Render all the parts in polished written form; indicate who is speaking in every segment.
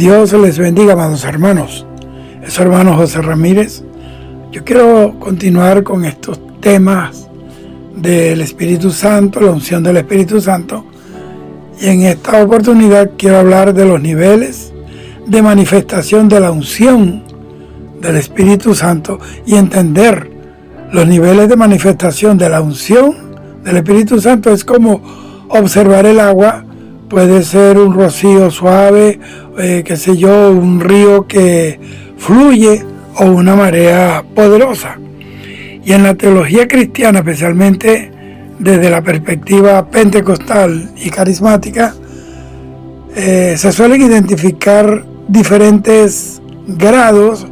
Speaker 1: Dios les bendiga, amados hermanos. Es su hermano José Ramírez. Yo quiero continuar con estos temas del Espíritu Santo, la unción del Espíritu Santo. Y en esta oportunidad quiero hablar de los niveles de manifestación de la unción del Espíritu Santo y entender los niveles de manifestación de la unción del Espíritu Santo. Es como observar el agua. Puede ser un rocío suave, un río que fluye o una marea poderosa. Y en la teología cristiana, especialmente desde la perspectiva pentecostal y carismática, se suelen identificar diferentes grados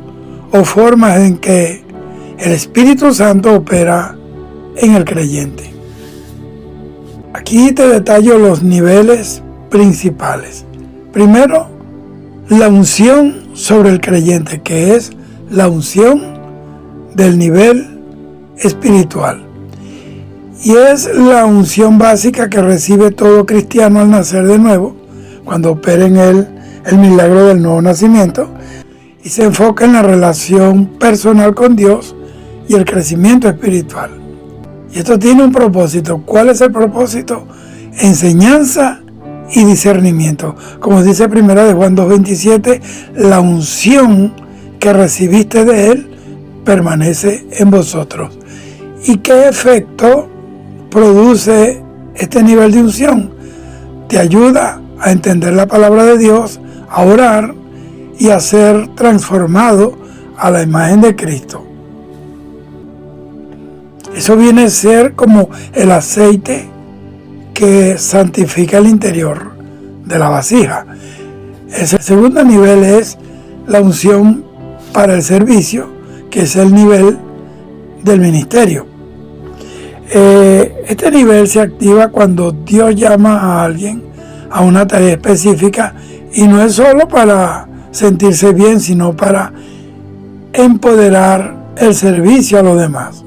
Speaker 1: o formas en que el Espíritu Santo opera en el creyente. Aquí te detallo los niveles principales. Primero, la unción sobre el creyente, que es la unción del nivel espiritual. Y es la unción básica que recibe todo cristiano al nacer de nuevo, cuando opera en él el milagro del nuevo nacimiento, y se enfoca en la relación personal con Dios y el crecimiento espiritual. Y esto tiene un propósito. ¿Cuál es el propósito? Enseñanza y discernimiento. Como dice 1 Juan 2:27, la unción que recibiste de Él permanece en vosotros. ¿Y qué efecto produce este nivel de unción? Te ayuda a entender la palabra de Dios, a orar y a ser transformado a la imagen de Cristo. Eso viene a ser como el aceite que santifica el interior de la vasija. El segundo nivel es la unción para el servicio, que es el nivel del ministerio. Este nivel se activa cuando Dios llama a alguien a una tarea específica, y no es solo para sentirse bien, sino para empoderar el servicio a los demás.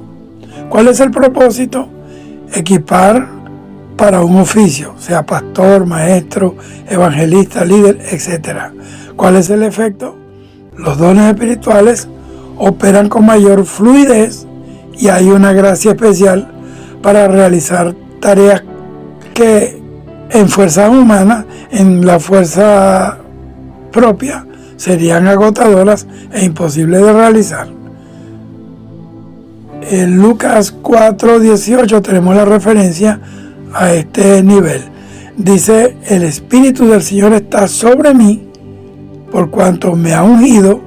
Speaker 1: ¿Cuál es el propósito? Equipar para un oficio, sea pastor, maestro, evangelista, líder, etc. ¿Cuál es el efecto? Los dones espirituales operan con mayor fluidez y hay una gracia especial para realizar tareas que en fuerza humana, en la fuerza propia, serían agotadoras e imposibles de realizar. En Lucas 4:18 tenemos la referencia a este nivel. Dice: el Espíritu del Señor está sobre mí, por cuanto me ha ungido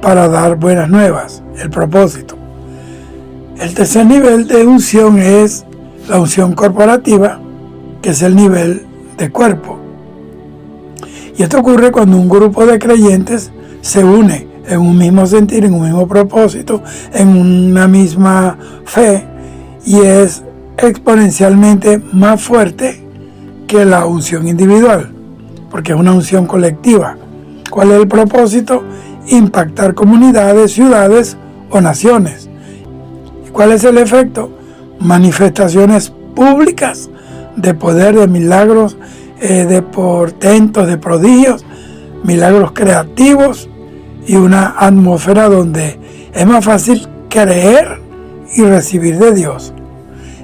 Speaker 1: para dar buenas nuevas. El propósito. El tercer nivel de unción es la unción corporativa, que es el nivel de cuerpo. Y esto ocurre cuando un grupo de creyentes se une en un mismo sentir, en un mismo propósito, en una misma fe, y es exponencialmente más fuerte que la unción individual, porque es una unción colectiva. ¿Cuál es el propósito? Impactar comunidades, ciudades o naciones. ¿Y cuál es el efecto? Manifestaciones públicas de poder, de milagros, de portentos, de prodigios, milagros creativos, y una atmósfera donde es más fácil creer y recibir de Dios.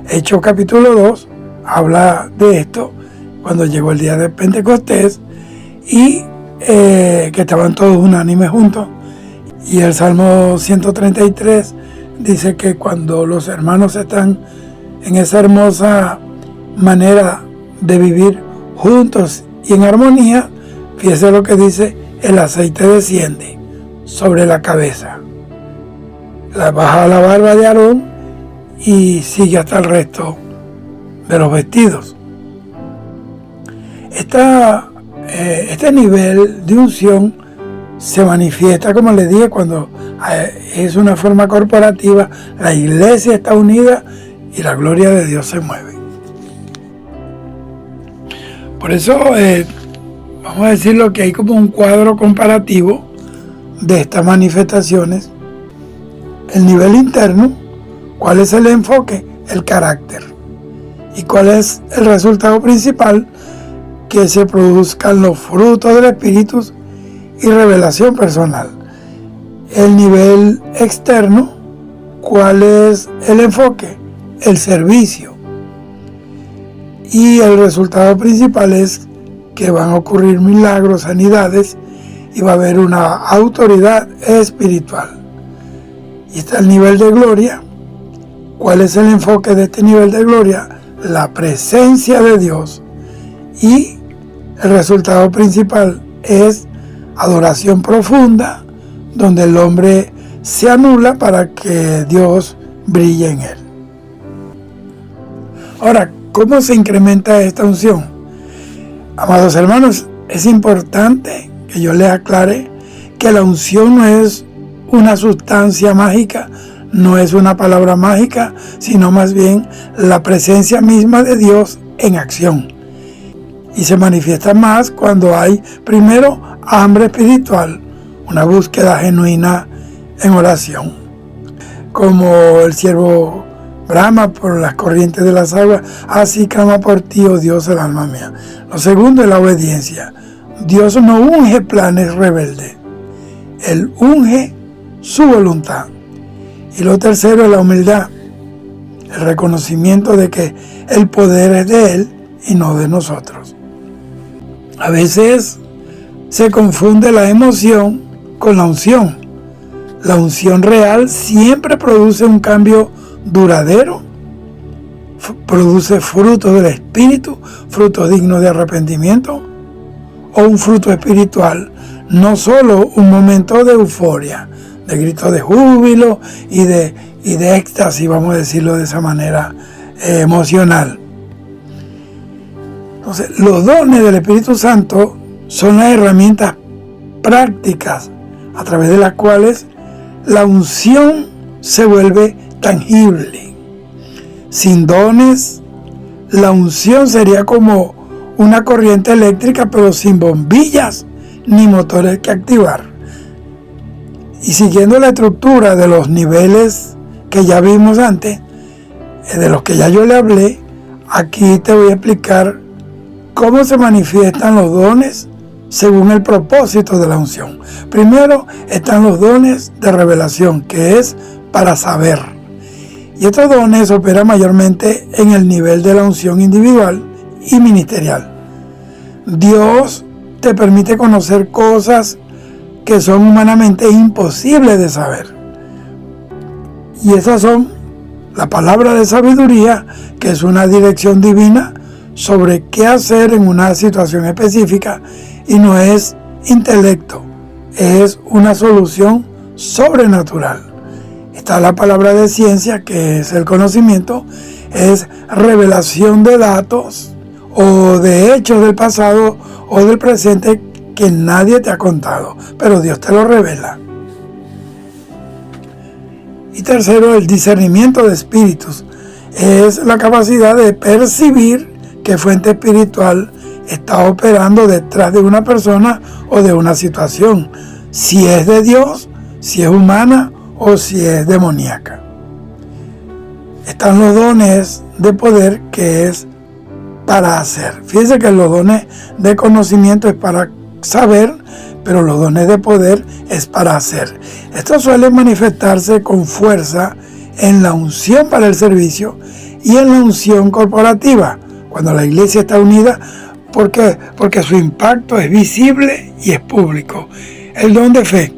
Speaker 1: Hechos capítulo 2 habla de esto, cuando llegó el día de Pentecostés y que estaban todos unánimes juntos. Y el Salmo 133 dice que cuando los hermanos están en esa hermosa manera de vivir juntos y en armonía, fíjese lo que dice: el aceite desciende sobre la cabeza, baja la barba de Aarón y sigue hasta el resto de los vestidos. Este nivel de unción se manifiesta, como les dije, cuando es una forma corporativa, la iglesia está unida y la gloria de Dios se mueve. Por eso vamos a decirlo que hay como un cuadro comparativo de estas manifestaciones. El nivel interno, ¿cuál es el enfoque? El carácter. ¿Y cuál es el resultado principal? Que se produzcan los frutos del Espíritu y revelación personal. El nivel externo, ¿cuál es el enfoque? El servicio. Y el resultado principal es que van a ocurrir milagros, sanidades, y va a haber una autoridad espiritual. Y está el nivel de gloria. ¿Cuál es el enfoque de este nivel de gloria? La presencia de Dios. Y el resultado principal es adoración profunda, donde el hombre se anula para que Dios brille en él. Ahora, ¿cómo se incrementa esta unción? Amados hermanos, es importante que yo les aclare que la unción no es una sustancia mágica, no es una palabra mágica, sino más bien la presencia misma de Dios en acción. Y se manifiesta más cuando hay, primero, hambre espiritual, una búsqueda genuina en oración. Como el siervo brama por las corrientes de las aguas, así clama por ti, oh Dios, el alma mía. Lo segundo es la obediencia. Dios no unge planes rebeldes, Él unge su voluntad. Y lo tercero es la humildad, el reconocimiento de que el poder es de Él y no de nosotros. A veces se confunde la emoción con la unción. La unción real siempre produce un cambio duradero, produce frutos del Espíritu, frutos dignos de arrepentimiento, o un fruto espiritual, no solo un momento de euforia, de gritos de júbilo y de éxtasis, vamos a decirlo de esa manera emocional. Entonces, los dones del Espíritu Santo son las herramientas prácticas a través de las cuales la unción se vuelve tangible. Sin dones, la unción sería como una corriente eléctrica, pero sin bombillas ni motores que activar. Y siguiendo la estructura de los niveles que ya vimos antes, de los que ya yo le hablé, aquí te voy a explicar cómo se manifiestan los dones según el propósito de la unción. Primero están los dones de revelación, que es para saber. Y estos dones operan mayormente en el nivel de la unción individual y ministerial. Dios te permite conocer cosas que son humanamente imposibles de saber. Y esas son la palabra de sabiduría, que es una dirección divina sobre qué hacer en una situación específica, y no es intelecto, es una solución sobrenatural. Está la palabra de ciencia, que es el conocimiento, es revelación de datos o de hechos del pasado o del presente que nadie te ha contado, pero Dios te lo revela. Y tercero, el discernimiento de espíritus. Es la capacidad de percibir qué fuente espiritual está operando detrás de una persona o de una situación, si es de Dios, si es humana o si es demoníaca. Están los dones de poder, que es para hacer. Fíjense que los dones de conocimiento es para saber, pero los dones de poder es para hacer. Esto suele manifestarse con fuerza en la unción para el servicio y en la unción corporativa, cuando la iglesia está unida. ¿Por qué? Porque su impacto es visible y es público. El don de fe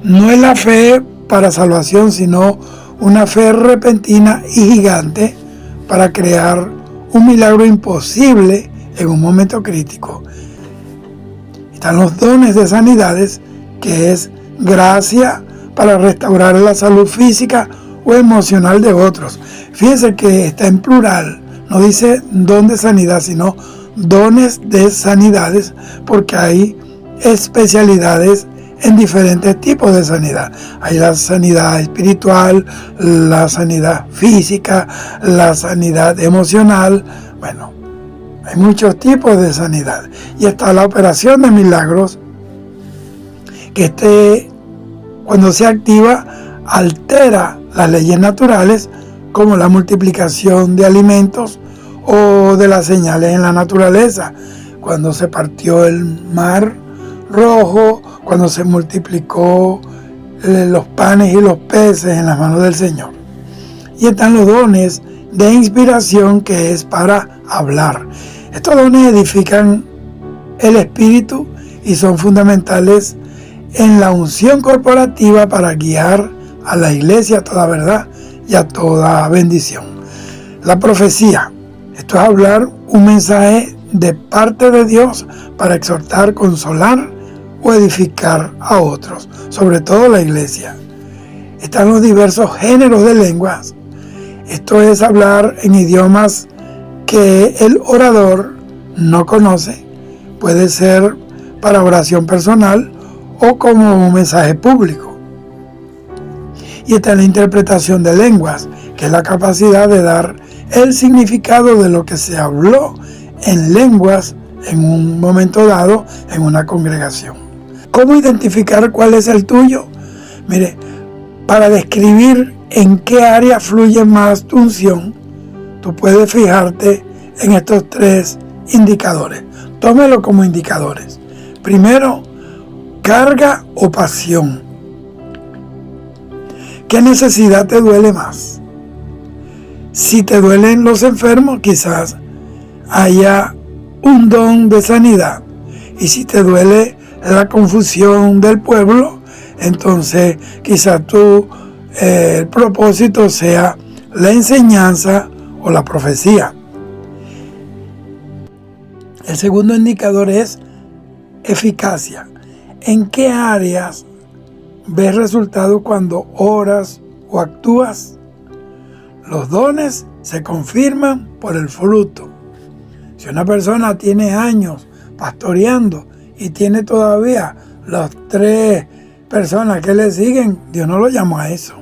Speaker 1: no es la fe para salvación, sino una fe repentina y gigante para crear un milagro imposible en un momento crítico. Están los dones de sanidades, que es gracia para restaurar la salud física o emocional de otros. Fíjense que está en plural, no dice don de sanidad, sino dones de sanidades, porque hay especialidades en diferentes tipos de sanidad. Hay la sanidad espiritual, la sanidad física, la sanidad emocional. Bueno, hay muchos tipos de sanidad. Y está la operación de milagros, que cuando se activa, altera las leyes naturales, como la multiplicación de alimentos o de las señales en la naturaleza. Cuando se partió el mar Rojo, cuando se multiplicó los panes y los peces en las manos del Señor. Y están los dones de inspiración, que es para hablar. Estos dones edifican el espíritu y son fundamentales en la unción corporativa para guiar a la iglesia a toda verdad y a toda bendición. La profecía, esto es hablar un mensaje de parte de Dios para exhortar, consolar o edificar a otros, sobre todo la iglesia. Están los diversos géneros de lenguas. Esto es hablar en idiomas que el orador no conoce. Puede ser para oración personal o como un mensaje público. Y está la interpretación de lenguas, que es la capacidad de dar el significado de lo que se habló en lenguas en un momento dado en una congregación. ¿Cómo identificar cuál es el tuyo? Mire, para describir en qué área fluye más tu unción, tú puedes fijarte en estos 3 indicadores. Tómelo como indicadores. Primero, carga o pasión. ¿Qué necesidad te duele más? Si te duelen los enfermos, quizás haya un don de sanidad. Y si te duele la confusión del pueblo, entonces quizás el propósito sea la enseñanza o la profecía. El segundo indicador es eficacia. ¿En qué áreas ves resultados cuando oras o actúas? Los dones se confirman por el fruto. Si una persona tiene años pastoreando y tiene todavía las 3 personas que le siguen, Dios no lo llamó a eso.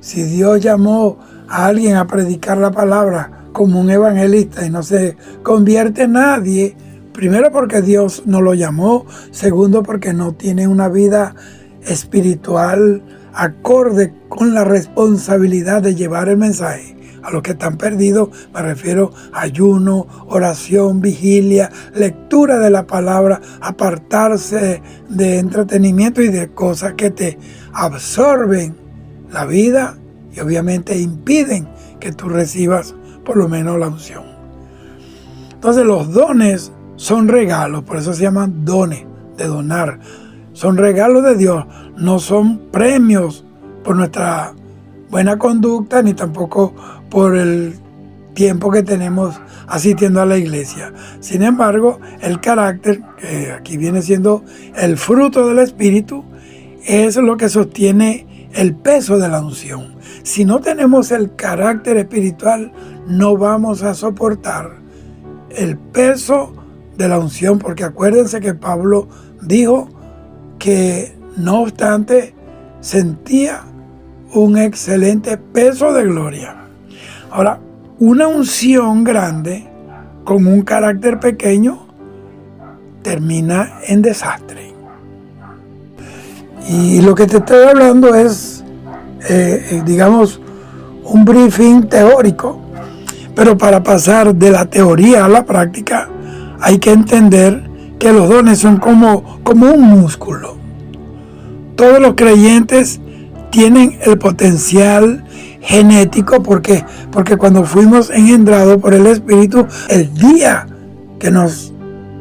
Speaker 1: Si Dios llamó a alguien a predicar la palabra como un evangelista y no se convierte nadie, primero porque Dios no lo llamó, segundo porque no tiene una vida espiritual acorde con la responsabilidad de llevar el mensaje a los que están perdidos. Me refiero a ayuno, oración, vigilia, lectura de la palabra, apartarse de entretenimiento y de cosas que te absorben la vida y obviamente impiden que tú recibas por lo menos la unción. Entonces los dones son regalos, por eso se llaman dones, de donar. Son regalos de Dios, no son premios por nuestra buena conducta ni tampoco por el tiempo que tenemos asistiendo a la iglesia. Sin embargo, el carácter, que aquí viene siendo el fruto del Espíritu, es lo que sostiene el peso de la unción. Si no tenemos el carácter espiritual, no vamos a soportar el peso de la unción, porque acuérdense que Pablo dijo que no obstante sentía un excelente peso de gloria. Ahora, una unción grande con un carácter pequeño termina en desastre. Y lo que te estoy hablando es, digamos, un briefing teórico, pero para pasar de la teoría a la práctica hay que entender que los dones son como un músculo. Todos los creyentes tienen el potencial genético porque cuando fuimos engendrados por el Espíritu, el día que nos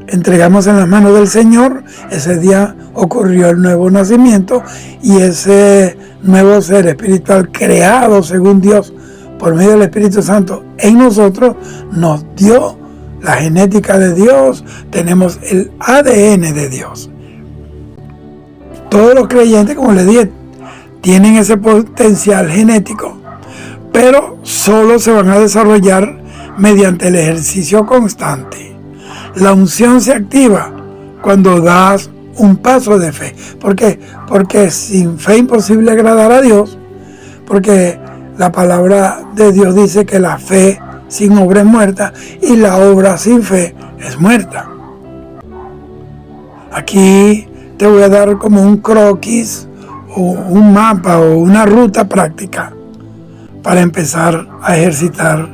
Speaker 1: entregamos en las manos del Señor, ese día ocurrió el nuevo nacimiento y ese nuevo ser espiritual creado según Dios por medio del Espíritu Santo en nosotros nos dio la genética de Dios, tenemos el ADN de Dios. Todos los creyentes, como les dije, tienen ese potencial genético, pero solo se van a desarrollar mediante el ejercicio constante. La unción se activa cuando das un paso de fe. ¿Por qué? Porque sin fe es imposible agradar a Dios, porque la palabra de Dios dice que la fe sin obra es muerta y la obra sin fe es muerta. Aquí te voy a dar como un croquis o un mapa o una ruta práctica para empezar a ejercitar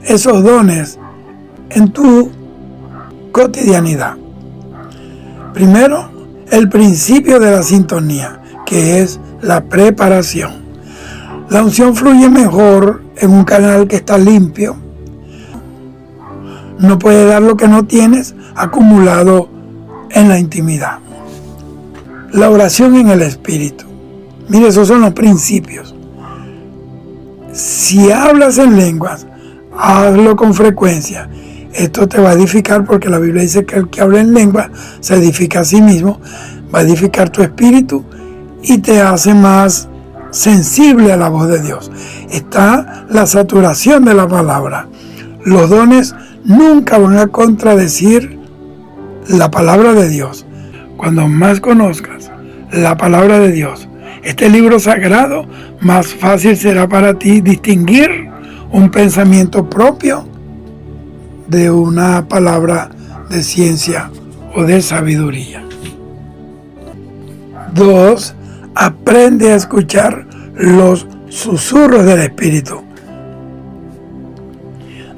Speaker 1: esos dones en tu cotidianidad. Primero, el principio de la sintonía, que es la preparación. La unción fluye mejor en un canal que está limpio. No puedes dar lo que no tienes acumulado en la intimidad. La oración en el Espíritu. Mire, esos son los principios. Si hablas en lenguas, hazlo con frecuencia. Esto te va a edificar, porque la Biblia dice que el que habla en lenguas se edifica a sí mismo, va a edificar tu espíritu y te hace más sensible a la voz de Dios. Está la saturación de la palabra. Los dones nunca van a contradecir la palabra de Dios. Cuando más conozcas la palabra de Dios, este libro sagrado, más fácil será para ti distinguir un pensamiento propio de una palabra de ciencia o de sabiduría. 2. Aprende a escuchar los susurros del Espíritu.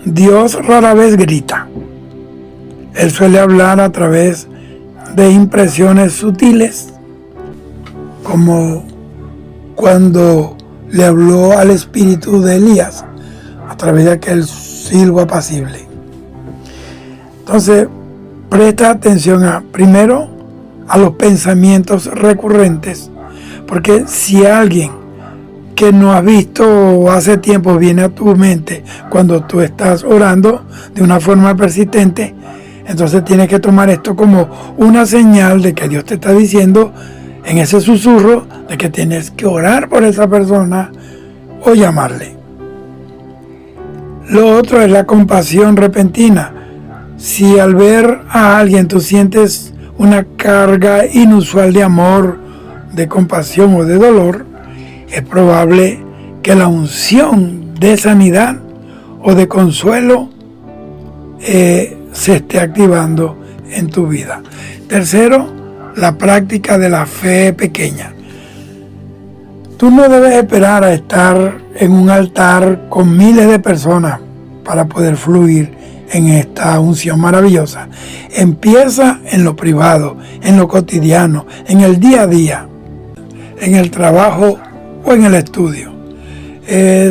Speaker 1: Dios rara vez grita. Él suele hablar a través de impresiones sutiles, como cuando le habló al espíritu de Elías a través de aquel silbo apacible. Entonces, presta atención primero a los pensamientos recurrentes, porque si alguien que no has visto hace tiempo viene a tu mente cuando tú estás orando de una forma persistente, entonces tienes que tomar esto como una señal de que Dios te está diciendo en ese susurro de que tienes que orar por esa persona o llamarle. Lo otro es la compasión repentina. Si al ver a alguien tú sientes una carga inusual de amor, de compasión o de dolor, es probable que la unción de sanidad o de consuelo se esté activando en tu vida. Tercero, la práctica de la fe pequeña. Tú no debes esperar a estar en un altar con miles de personas para poder fluir en esta unción maravillosa. Empieza en lo privado, en lo cotidiano, en el día a día, en el trabajo o en el estudio.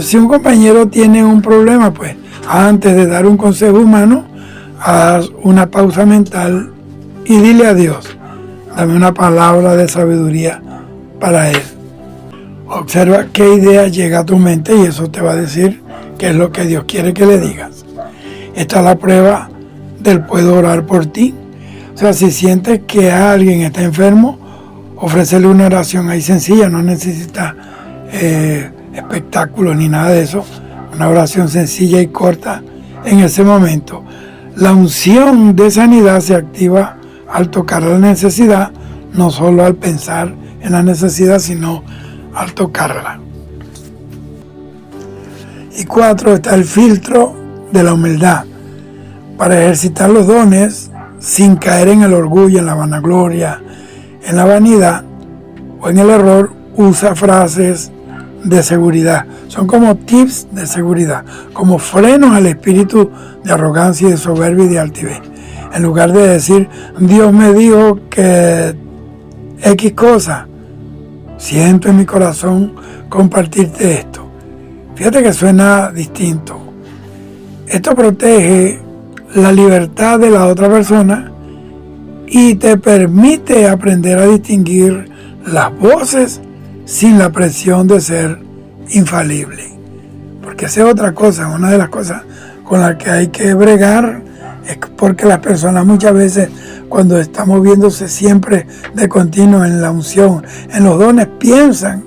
Speaker 1: Si un compañero tiene un problema, pues antes de dar un consejo humano, haz una pausa mental y dile a Dios: dame una palabra de sabiduría para él. Observa qué idea llega a tu mente y eso te va a decir qué es lo que Dios quiere que le digas. Esta es la prueba del puedo orar por ti. O sea, si sientes que alguien está enfermo, ofrécele una oración ahí sencilla, no necesita espectáculo ni nada de eso. Una oración sencilla y corta en ese momento. La unción de sanidad se activa al tocar la necesidad, no solo al pensar en la necesidad, sino al tocarla. Y 4, está el filtro de la humildad. Para ejercitar los dones sin caer en el orgullo, en la vanagloria, en la vanidad o en el error, usa frases de seguridad. Son como tips de seguridad, como frenos al espíritu de arrogancia y de soberbia y de altivez. En lugar de decir: Dios me dijo que X cosa, siento en mi corazón compartirte esto. Fíjate que suena distinto. Esto protege la libertad de la otra persona y te permite aprender a distinguir las voces sin la presión de ser infalible. Porque esa es otra cosa, una de las cosas con las que hay que bregar, es porque las personas muchas veces, cuando estamos viéndose siempre de continuo en la unción, en los dones, piensan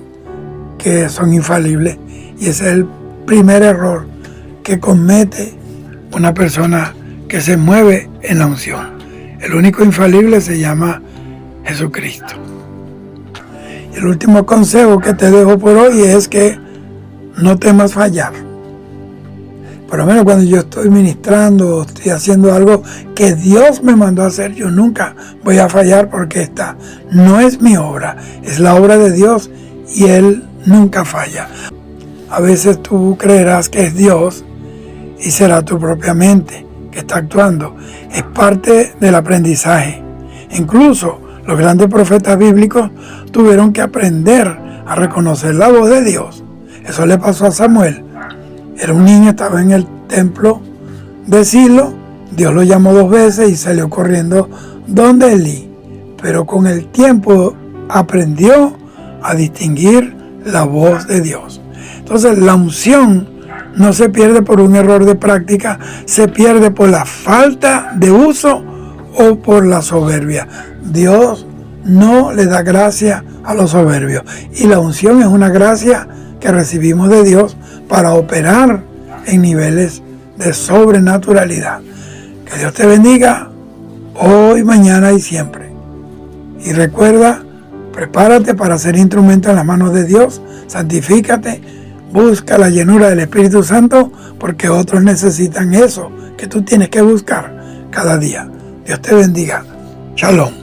Speaker 1: que son infalibles. Y ese es el primer error que comete una persona que se mueve en la unción. El único infalible se llama Jesucristo. Y el último consejo que te dejo por hoy es que no temas fallar. Por lo menos cuando yo estoy ministrando, estoy haciendo algo que Dios me mandó a hacer, yo nunca voy a fallar, porque esta no es mi obra, es la obra de Dios y Él nunca falla. A veces tú creerás que es Dios y será tu propia mente que está actuando. Es parte del aprendizaje. Incluso Los grandes profetas bíblicos tuvieron que aprender a reconocer la voz de Dios. Eso le pasó a Samuel. Era un niño, estaba en el templo de Silo. Dios lo llamó 2 veces y salió corriendo donde Elí. Pero con el tiempo aprendió a distinguir la voz de Dios. Entonces la unción no se pierde por un error de práctica, se pierde por la falta de uso o por la soberbia. Dios no le da gracia a los soberbios. Y la unción es una gracia que recibimos de Dios para operar en niveles de sobrenaturalidad. Que Dios te bendiga hoy, mañana y siempre. Y recuerda, prepárate para ser instrumento en las manos de Dios, santifícate, busca la llenura del Espíritu Santo, porque otros necesitan eso que tú tienes que buscar cada día. Dios te bendiga. Shalom.